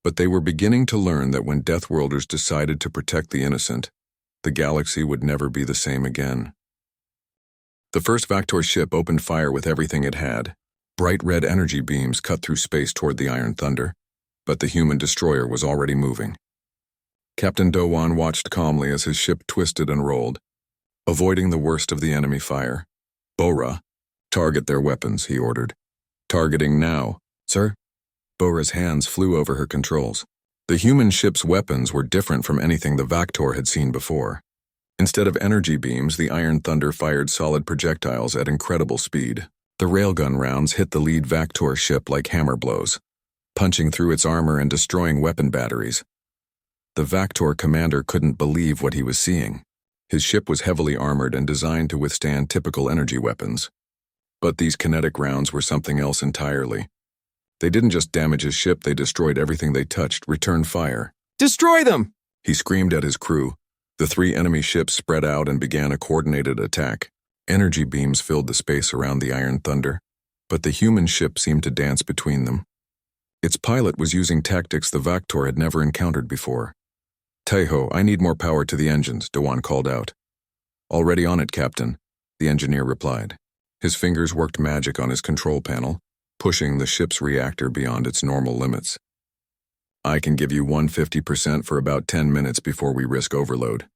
But they were beginning to learn that when Deathworlders decided to protect the innocent, the galaxy would never be the same again. The first Vactor ship opened fire with everything it had. Bright red energy beams cut through space toward the Iron Thunder, but the human destroyer was already moving. Captain Dowan watched calmly as his ship twisted and rolled, avoiding the worst of the enemy fire. Bora, target their weapons, he ordered. Targeting now, sir? Bora's hands flew over her controls. The human ship's weapons were different from anything the Vactor had seen before. Instead of energy beams, the Iron Thunder fired solid projectiles at incredible speed. The railgun rounds hit the lead Vactor ship like hammer blows, punching through its armor and destroying weapon batteries. The Vactor commander couldn't believe what he was seeing. His ship was heavily armored and designed to withstand typical energy weapons. But these kinetic rounds were something else entirely. They didn't just damage his ship, they destroyed everything they touched. Return fire. Destroy them! He screamed at his crew. The 3 enemy ships spread out and began a coordinated attack. Energy beams filled the space around the Iron Thunder, but the human ship seemed to dance between them. Its pilot was using tactics the Vactor had never encountered before. Tejo, I need more power to the engines, Dowan called out. Already on it, Captain, the engineer replied. His fingers worked magic on his control panel, pushing the ship's reactor beyond its normal limits. I can give you 150% for about 10 minutes before we risk overload.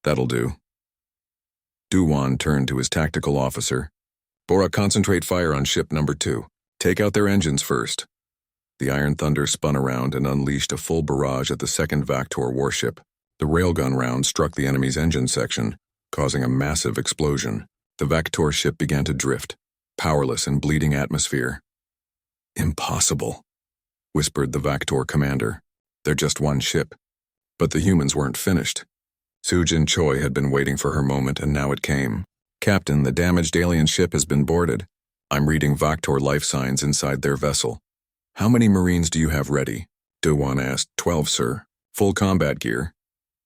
That'll do. Duwan turned to his tactical officer. Bora, concentrate fire on ship number 2. Take out their engines first. The Iron Thunder spun around and unleashed a full barrage at the second Vactor warship. The railgun round struck the enemy's engine section, causing a massive explosion. The Vactor ship began to drift, powerless in bleeding atmosphere. Impossible, whispered the Vactor commander. They're just one ship. But the humans weren't finished. Sujin Choi had been waiting for her moment, and now it came. Captain, the damaged alien ship has been boarded. I'm reading Vactor life signs inside their vessel. How many Marines do you have ready? Duwan asked. 12, sir. Full combat gear.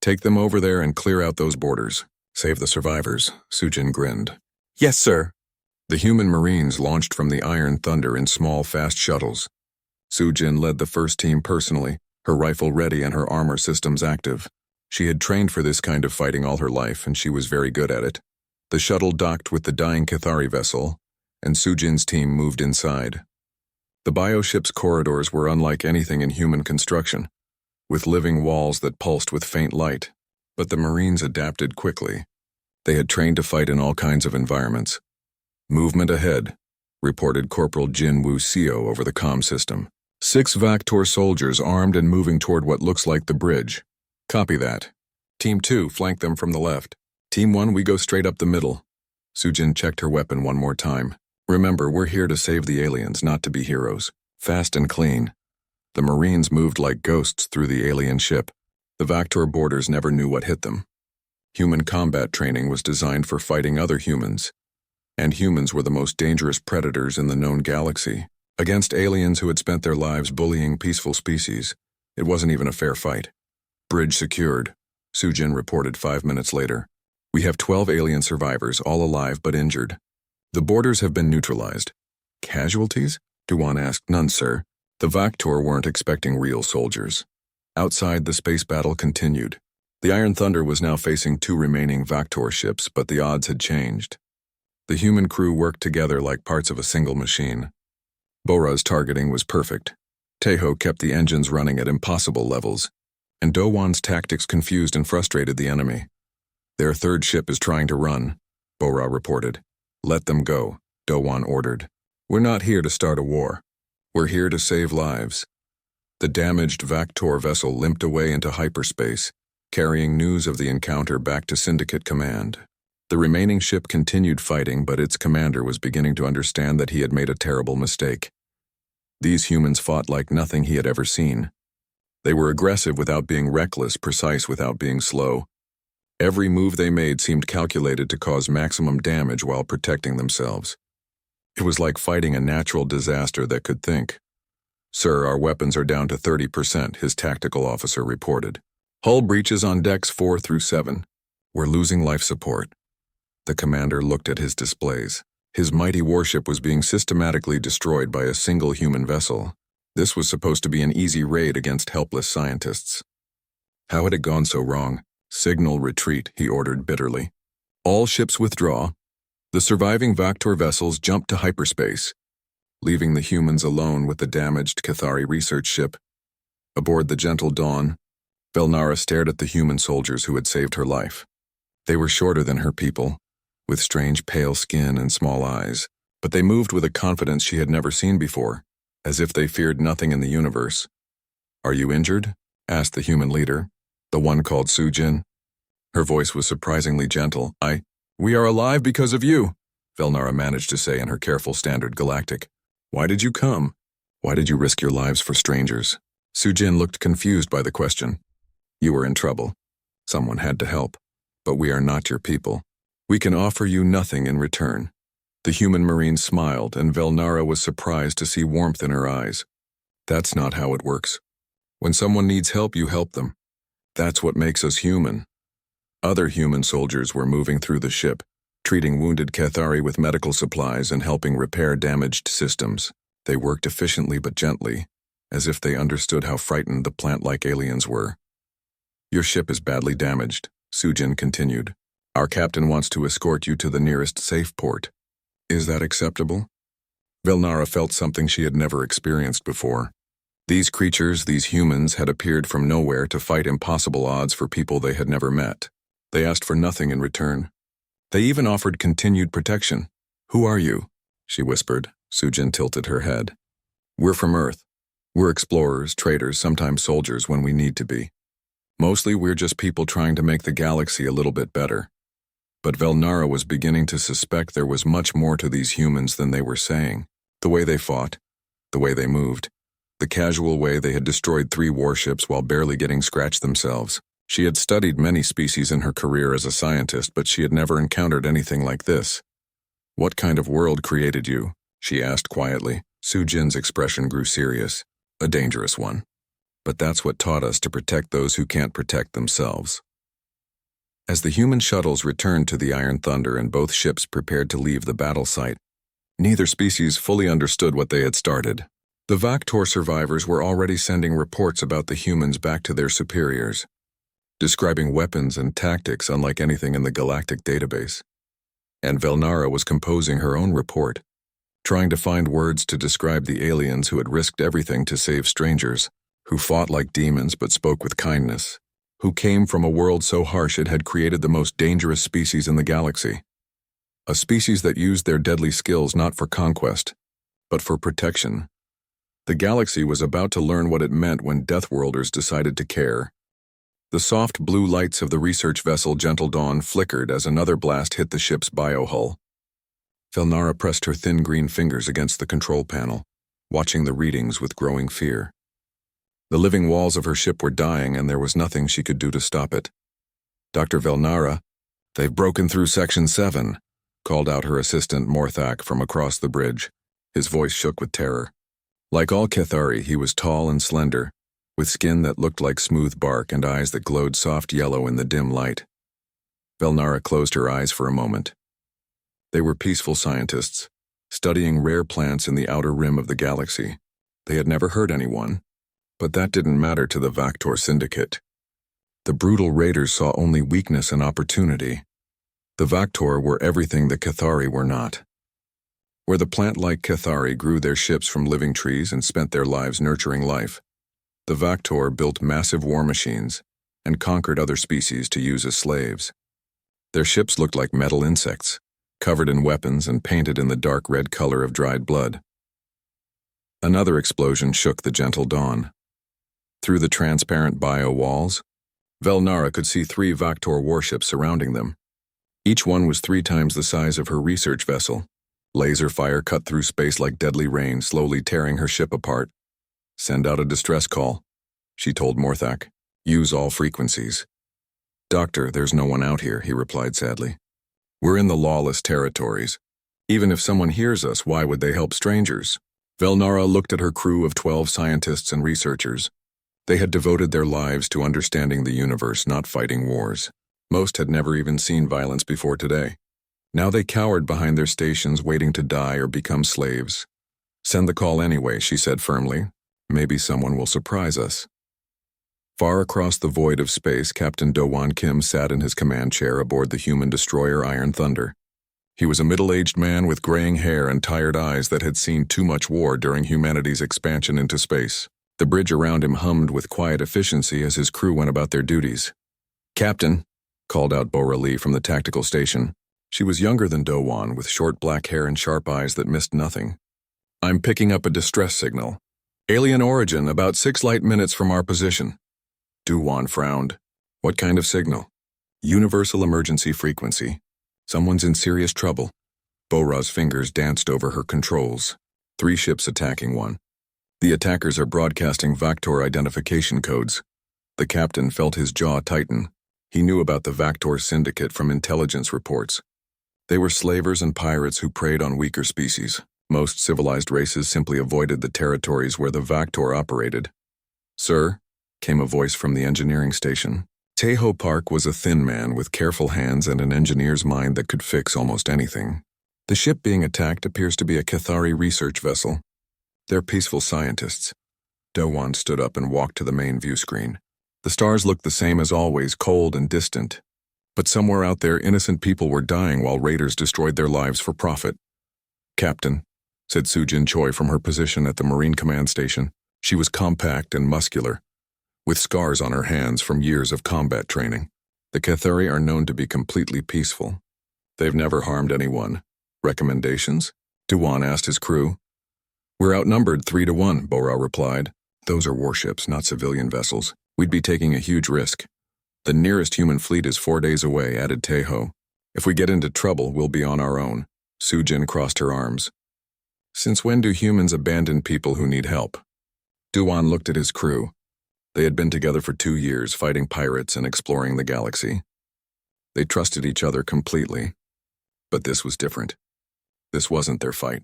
Take them over there and clear out those borders. Save the survivors, Sujin grinned. Yes, sir. The human Marines launched from the Iron Thunder in small, fast shuttles. Sujin led the first team personally, her rifle ready and her armor systems active. She had trained for this kind of fighting all her life, and she was very good at it. The shuttle docked with the dying Cathari vessel, and Sujin's team moved inside. The bioship's corridors were unlike anything in human construction, with living walls that pulsed with faint light. But the Marines adapted quickly. They had trained to fight in all kinds of environments. Movement ahead, reported Corporal Jin Woo Seo over the comm system. 6 Vactor soldiers armed and moving toward what looks like the bridge. Copy that. Team 2, flank them from the left. Team 1, we go straight up the middle. Sujin checked her weapon one more time. Remember, we're here to save the aliens, not to be heroes. Fast and clean. The Marines moved like ghosts through the alien ship. The Vactor boarders never knew what hit them. Human combat training was designed for fighting other humans. And humans were the most dangerous predators in the known galaxy. Against aliens who had spent their lives bullying peaceful species, it wasn't even a fair fight. Bridge secured, Sujin reported 5 minutes later. We have 12 alien survivors, all alive but injured. The boarders have been neutralized. Casualties? Duwan asked. None, sir. The Vactor weren't expecting real soldiers. Outside, the space battle continued. The Iron Thunder was now facing 2 remaining Vactor ships, but the odds had changed. The human crew worked together like parts of a single machine. Bora's targeting was perfect. Teho kept the engines running at impossible levels, and Dowan's tactics confused and frustrated the enemy. Their third ship is trying to run, Bora reported. Let them go, Dowan ordered. We're not here to start a war. We're here to save lives. The damaged Vactor vessel limped away into hyperspace, carrying news of the encounter back to Syndicate Command. The remaining ship continued fighting, but its commander was beginning to understand that he had made a terrible mistake. These humans fought like nothing he had ever seen. They were aggressive without being reckless, precise without being slow. Every move they made seemed calculated to cause maximum damage while protecting themselves. It was like fighting a natural disaster that could think. Sir, our weapons are down to 30%, his tactical officer reported. Hull breaches on decks 4 through 7. We're losing life support. The commander looked at his displays. His mighty warship was being systematically destroyed by a single human vessel. This was supposed to be an easy raid against helpless scientists. How had it gone so wrong? Signal retreat, he ordered bitterly. All ships withdraw. The surviving Vactor vessels jumped to hyperspace, leaving the humans alone with the damaged Cathari research ship. Aboard the Gentle Dawn, Velnara stared at the human soldiers who had saved her life. They were shorter than her people, with strange pale skin and small eyes, but they moved with a confidence she had never seen before, as if they feared nothing in the universe. Are you injured? Asked the human leader, the one called Sujin. Her voice was surprisingly gentle. We are alive because of you, Velnara managed to say in her careful standard Galactic. Why did you come? Why did you risk your lives for strangers? Sujin looked confused by the question. You were in trouble. Someone had to help. But we are not your people. We can offer you nothing in return. The human marine smiled, and Velnara was surprised to see warmth in her eyes. That's not how it works. When someone needs help, you help them. That's what makes us human. Other human soldiers were moving through the ship, treating wounded Cathari with medical supplies and helping repair damaged systems. They worked efficiently but gently, as if they understood how frightened the plant-like aliens were. Your ship is badly damaged, Sujin continued. Our captain wants to escort you to the nearest safe port. Is that acceptable? Velnara felt something she had never experienced before. These creatures, these humans, had appeared from nowhere to fight impossible odds for people they had never met. They asked for nothing in return. They even offered continued protection. "Who are you?" she whispered. Sujin tilted her head. "We're from Earth. We're explorers, traders, sometimes soldiers when we need to be. Mostly we're just people trying to make the galaxy a little bit better." But Velnara was beginning to suspect there was much more to these humans than they were saying. The way they fought, the way they moved, the casual way they had destroyed 3 warships while barely getting scratched themselves. She had studied many species in her career as a scientist, but she had never encountered anything like this. "What kind of world created you?" she asked quietly. Sujin's expression grew serious. "A dangerous one. But that's what taught us to protect those who can't protect themselves." As the human shuttles returned to the Iron Thunder and both ships prepared to leave the battle site, neither species fully understood what they had started. The Vactor survivors were already sending reports about the humans back to their superiors, describing weapons and tactics unlike anything in the galactic database. And Velnara was composing her own report, trying to find words to describe the aliens who had risked everything to save strangers, who fought like demons but spoke with kindness, who came from a world so harsh it had created the most dangerous species in the galaxy. A species that used their deadly skills not for conquest, but for protection. The galaxy was about to learn what it meant when Deathworlders decided to care. The soft blue lights of the research vessel Gentle Dawn flickered as another blast hit the ship's biohull. Velnara pressed her thin green fingers against the control panel, watching the readings with growing fear. The living walls of her ship were dying, and there was nothing she could do to stop it. "Dr. Velnara, they've broken through Section 7, called out her assistant Morthak from across the bridge. His voice shook with terror. Like all Cathari, he was tall and slender, with skin that looked like smooth bark and eyes that glowed soft yellow in the dim light. Velnara closed her eyes for a moment. They were peaceful scientists, studying rare plants in the outer rim of the galaxy. They had never hurt anyone, but that didn't matter to the Vactor Syndicate. The brutal raiders saw only weakness and opportunity. The Vactor were everything the Cathari were not. Where the plant-like Cathari grew their ships from living trees and spent their lives nurturing life, the Vactor built massive war machines and conquered other species to use as slaves. Their ships looked like metal insects, covered in weapons and painted in the dark red color of dried blood. Another explosion shook the Gentle Dawn. Through the transparent bio walls, Velnara could see 3 Vactor warships surrounding them. Each one was 3 times the size of her research vessel. Laser fire cut through space like deadly rain, slowly tearing her ship apart. "Send out a distress call," she told Morthak. "Use all frequencies." "Doctor, there's no one out here," he replied sadly. "We're in the lawless territories. Even if someone hears us, why would they help strangers?" Velnara looked at her crew of 12 scientists and researchers. They had devoted their lives to understanding the universe, not fighting wars. Most had never even seen violence before today. Now they cowered behind their stations, waiting to die or become slaves. "Send the call anyway," she said firmly. "Maybe someone will surprise us." Far across the void of space, Captain Do-Won Kim sat in his command chair aboard the human destroyer Iron Thunder. He was a middle-aged man with graying hair and tired eyes that had seen too much war during humanity's expansion into space. The bridge around him hummed with quiet efficiency as his crew went about their duties. "Captain," called out Bora Lee from the tactical station. She was younger than Do-Won, with short black hair and sharp eyes that missed nothing. "I'm picking up a distress signal. Alien origin, about 6 light minutes from our position." Do-Won frowned. "What kind of signal?" "Universal emergency frequency. Someone's in serious trouble." Bora's fingers danced over her controls. 3 ships attacking one. The attackers are broadcasting Vactor identification codes. The captain felt his jaw tighten. He knew about the Vactor Syndicate from intelligence reports. They were slavers and pirates who preyed on weaker species. Most civilized races simply avoided the territories where the Vactor operated. "Sir," came a voice from the engineering station. Tejo Park was a thin man with careful hands and an engineer's mind that could fix almost anything. "The ship being attacked appears to be a Cathari research vessel. They're peaceful scientists." Do-Won stood up and walked to the main view screen. The stars looked the same as always, cold and distant. But somewhere out there, innocent people were dying while raiders destroyed their lives for profit. "Captain," said Sujin Choi from her position at the Marine Command Station. She was compact and muscular, with scars on her hands from years of combat training. The Cathari are known to be completely peaceful. They've never harmed anyone. Recommendations? Duan asked his crew. We're outnumbered 3-1, Bora replied. Those are warships, not civilian vessels. We'd be taking a huge risk. The nearest human fleet is 4 days away, added Teho. If we get into trouble, we'll be on our own. Sujin crossed her arms. Since when do humans abandon people who need help? Duan looked at his crew. They had been together for 2 years, fighting pirates and exploring the galaxy. They trusted each other completely. But this was different. This wasn't their fight.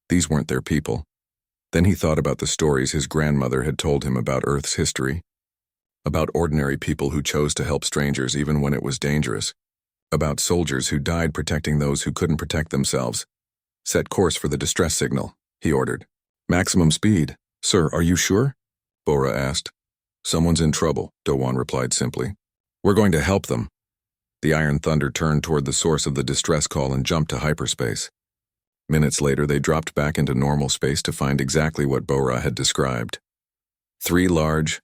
These weren't their people. Then he thought about the stories his grandmother had told him about Earth's history. About ordinary people who chose to help strangers even when it was dangerous. About soldiers who died protecting those who couldn't protect themselves. Set course for the distress signal, he ordered. Maximum speed. Sir, are you sure? Bora asked. Someone's in trouble, Dowan replied simply. We're going to help them. The Iron Thunder turned toward the source of the distress call and jumped to hyperspace. Minutes later, they dropped back into normal space to find exactly what Bora had described. 3 large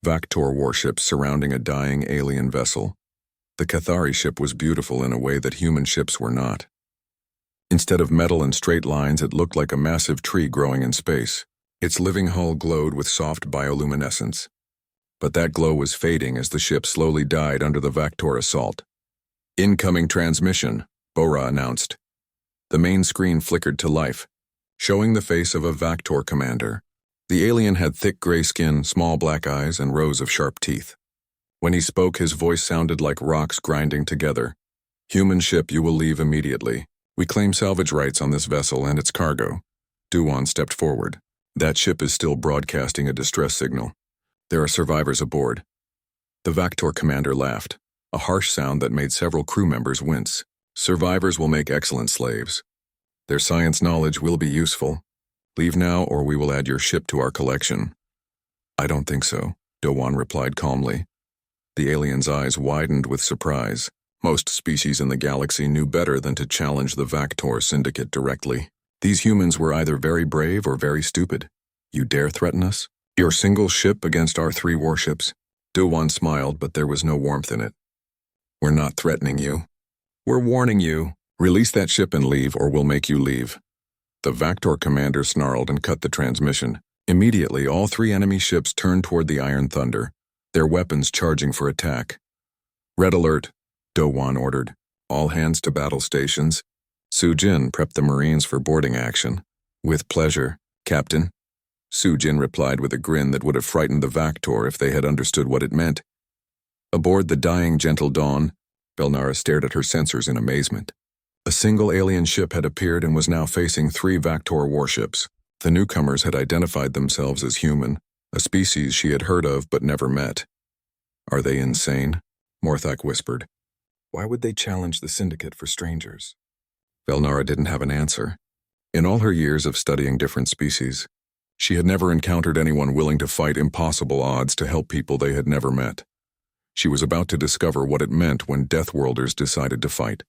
Vactor warships surrounding a dying alien vessel. The Cathari ship was beautiful in a way that human ships were not. Instead of metal and straight lines, it looked like a massive tree growing in space. Its living hull glowed with soft bioluminescence. But that glow was fading as the ship slowly died under the Vactor assault. Incoming transmission, Bora announced. The main screen flickered to life, showing the face of a Vactor commander. The alien had thick gray skin, small black eyes, and rows of sharp teeth. When he spoke, his voice sounded like rocks grinding together. Human ship, you will leave immediately. We claim salvage rights on this vessel and its cargo. Duan stepped forward. That ship is still broadcasting a distress signal. There are survivors aboard. The Vactor commander laughed, a harsh sound that made several crew members wince. Survivors will make excellent slaves. Their science knowledge will be useful. Leave now or we will add your ship to our collection. I don't think so, Dowan replied calmly. The alien's eyes widened with surprise. Most species in the galaxy knew better than to challenge the Vactor syndicate directly. These humans were either very brave or very stupid. You dare threaten us? Your single ship against our 3 warships? Dowan smiled, but there was no warmth in it. We're not threatening you. We're warning you. Release that ship and leave, or we'll make you leave. The Vactor commander snarled and cut the transmission. Immediately, all 3 enemy ships turned toward the Iron Thunder, their weapons charging for attack. Red alert, Dowan ordered. All hands to battle stations. Sujin prepped the Marines for boarding action. With pleasure, Captain. Sujin replied with a grin that would have frightened the Vactor if they had understood what it meant. Aboard the dying Gentle Dawn, Belnara stared at her sensors in amazement. A single alien ship had appeared and was now facing 3 Vactor warships. The newcomers had identified themselves as human, a species she had heard of but never met. Are they insane? Morthak whispered. Why would they challenge the syndicate for strangers? Belnara didn't have an answer. In all her years of studying different species, she had never encountered anyone willing to fight impossible odds to help people they had never met. She was about to discover what it meant when Deathworlders decided to fight.